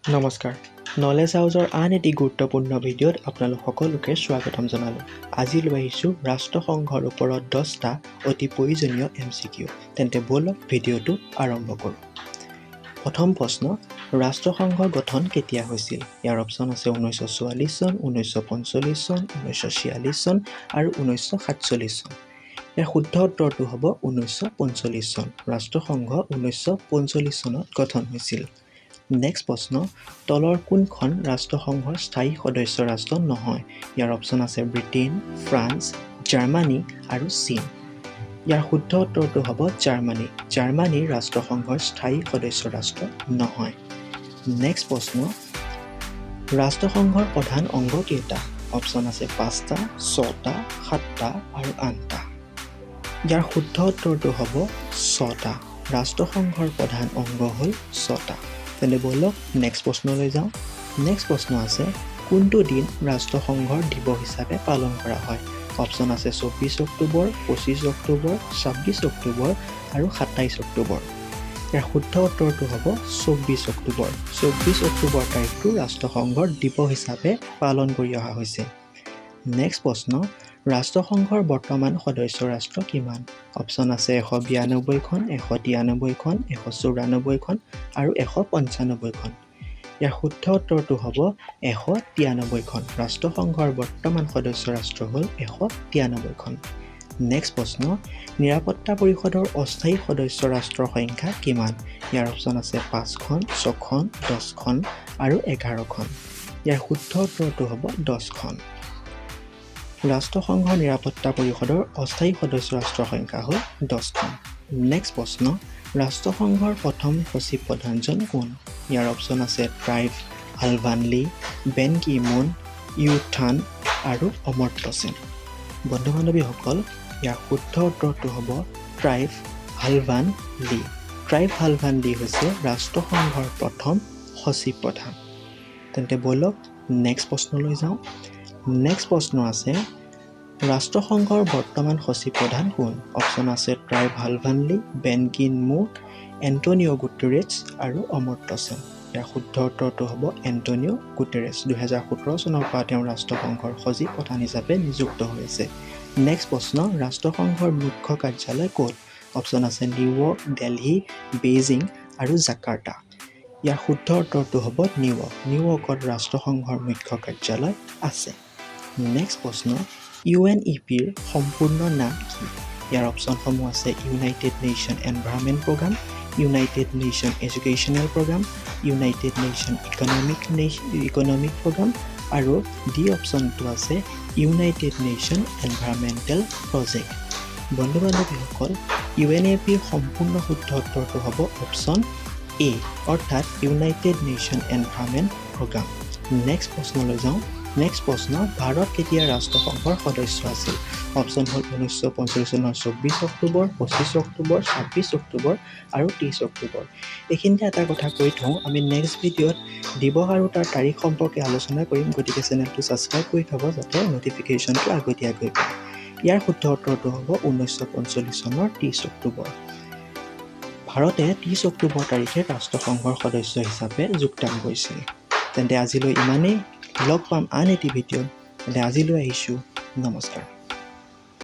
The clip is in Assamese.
নমস্কাৰ নলেজ হাউচৰ আন এটি গুৰুত্বপূৰ্ণ ভিডিঅ'ত আপোনালোক সকলোকে স্বাগতম জনালোঁ। আজি লৈ আহিছোঁ ৰাষ্ট্ৰসংঘৰ ওপৰত 10টা অতি প্ৰয়োজনীয় MCQ। তেন্তে ব'লক ভিডিঅ'টো আৰম্ভ কৰোঁ। প্ৰথম প্ৰশ্ন, ৰাষ্ট্ৰসংঘ গঠন কেতিয়া হৈছিল? ইয়াৰ অপশ্যন আছে 1944 চন, 1945 চন, 1946 চন আৰু 1947 চন। ইয়াৰ শুদ্ধ উত্তৰটো হ'ব 1945 চন। ৰাষ্ট্ৰসংঘ 1945 চনত গঠন হৈছিল। নেক্সট প্ৰশ্ন, তলৰ কোনখন ৰাষ্ট্ৰসংঘৰ স্থায়ী সদস্য ৰাষ্ট্ৰ নহয়? ইয়াৰ অপশ্যন আছে ব্ৰিটেইন, ফ্ৰান্স, জাৰ্মানী আৰু চীন। ইয়াৰ শুদ্ধ উত্তৰটো হ'ব জাৰ্মানী। জাৰ্মানী ৰাষ্ট্ৰসংঘৰ স্থায়ী সদস্য ৰাষ্ট্ৰ নহয়। নেক্সট প্ৰশ্ন, ৰাষ্ট্ৰসংঘৰ প্ৰধান অংগ কেইটা? অপশ্যন আছে 5টা, 6টা, 7টা আৰু 8টা। ইয়াৰ শুদ্ধ উত্তৰটো হ'ব 6টা। ৰাষ্ট্ৰসংঘৰ প্ৰধান অংগ হ'ল 6টা। তেন্তে ব'লক নেক্সট প্ৰশ্নলৈ যাওঁ। নেক্সট প্ৰশ্ন আছে, কোনটো দিন ৰাষ্ট্ৰসংঘৰ দিৱস হিচাপে পালন কৰা হয়? অপশ্যন আছে 24 অক্টোবৰ, 25 অক্টোবৰ, 26 অক্টোবৰ আৰু 27 অক্টোবৰ। ইয়াৰ শুদ্ধ উত্তৰটো হ'ব 24 অক্টোবৰ। 24 অক্টোবৰ তাৰিখটো ৰাষ্ট্ৰসংঘৰ দিৱস হিচাপে পালন কৰি অহা হৈছে। নেক্সট প্ৰশ্ন, ৰাষ্ট্ৰসংঘৰ বৰ্তমান সদস্য ৰাষ্ট্ৰ কিমান? অপশ্যন আছে 192খন, 193খন, 194খন আৰু 195খন। ইয়াৰ শুদ্ধ উত্তৰটো হ'ব 193খন। ৰাষ্ট্ৰসংঘৰ বৰ্তমান সদস্য ৰাষ্ট্ৰ হ'ল 193খন। নেক্সট প্ৰশ্ন, নিৰাপত্তা পৰিষদৰ অস্থায়ী সদস্য ৰাষ্ট্ৰৰ সংখ্যা কিমান? ইয়াৰ অপশ্যন আছে 5খন, 6খন, 10খন আৰু 11খন। ইয়াৰ শুদ্ধ উত্তৰটো হ'ব 10খন। ৰাষ্ট্ৰসংঘৰ নিৰাপত্তা পৰিষদৰ অস্থায়ী সদস্য ৰাষ্ট্ৰৰ সংখ্যা হ'ল 10খন। নেক্সট প্ৰশ্ন, ৰাষ্ট্ৰসংঘৰ প্ৰথম সচিব প্ৰধানজন কোন? ইয়াৰ অপশ্যন আছে ট্ৰাইভ আলভানলি, বেন কি মুন, ইউথান আৰু অমৰ্ত্য সেন। বন্ধু বান্ধৱীসকল, ইয়াৰ শুদ্ধ উত্তৰটো হ'ব ট্ৰাইভ আলভানলি। ট্ৰাইভ আলভানলি হৈছে ৰাষ্ট্ৰসংঘৰ প্ৰথম সচিব প্ৰধান। তেন্তে ব'লক নেক্সট প্ৰশ্নলৈ যাওঁ। নেক্সট প্ৰশ্ন আছে, ৰাষ্ট্ৰসংঘৰ বৰ্তমান সচিব প্ৰধান কোন? অপশ্যন আছে ট্ৰাইভ আলভানলি, Ben Ki Moon, Antonio' Guterres আৰু অমৰ্ত্য সেন। ইয়াৰ শুদ্ধ উত্তৰটো হ'ব এণ্টনিঅ' গুটেৰেছ। 2017 চনৰ পৰা তেওঁ ৰাষ্ট্ৰসংঘৰ সচিব প্ৰধান হিচাপে নিযুক্ত হৈ আছে। নেক্সট প্ৰশ্ন, ৰাষ্ট্ৰসংঘৰ মুখ্য কাৰ্যালয় ক'ত? অপশ্যন আছে নিউয়ৰ্ক, দিল্লী, বেইজিং আৰু জাকাৰ্টা। ইয়াৰ শুদ্ধ উত্তৰটো হ'ব নিউয়ৰ্ক। নিউয়ৰ্কত ৰাষ্ট্ৰসংঘৰ মুখ্য কাৰ্যালয় আছে। নেক্সট প্ৰশ্ন, UNEPৰ সম্পূৰ্ণ নাম কি? ইয়াৰ অপশ্যনসমূহ আছে United nation environment Programme, United Nation Educational Programme, United Nation Economic Programme আৰু ডি অপশ্যনটো আছে ইউনাইটেড নেশ্যন এনভাইৰনমেণ্টেল প্ৰজেক্ট। বন্ধু বান্ধৱীসকল, UNEPৰ সম্পূৰ্ণ শুদ্ধ উত্তৰটো হ'ব অপশ্যন A, অৰ্থাৎ united nation environment programme. Next প্ৰশ্নলৈ যাওঁ। নেক্সট প্ৰশ্ন, ভাৰত কেতিয়া ৰাষ্ট্ৰসংঘৰ সদস্য আছিল? অপশ্যন হ'ল 1945 চনৰ 24 অক্টোবৰ, 25 অক্টোবৰ, 26 অক্টোবৰ আৰু 30 অক্টোবৰ। এইখিনিতে এটা কথা কৈ থওঁ, আমি নেক্সট ভিডিঅ'ত দিৱস আৰু তাৰ তাৰিখ সম্পৰ্কে আলোচনা কৰিম। গতিকে চেনেলটো ছাবস্ক্ৰাইব কৰি থ'ব যাতে ন'টিফিকেশ্যনটো আগতীয়াকৈ পায়। ইয়াৰ শুদ্ধ উত্তৰটো হ'ব 1945 চনৰ 30 অক্টোবৰ। ভাৰতে 30 অক্টোবৰ তাৰিখে ৰাষ্ট্ৰসংঘৰ সদস্য হিচাপে যোগদান কৰিছিল। তেন্তে আজিলৈ ইমানেই। লগ পাম আন এটি ভিডিঅ'ত। তেন্তে আজিলৈ আহিছোঁ। নমস্কাৰ।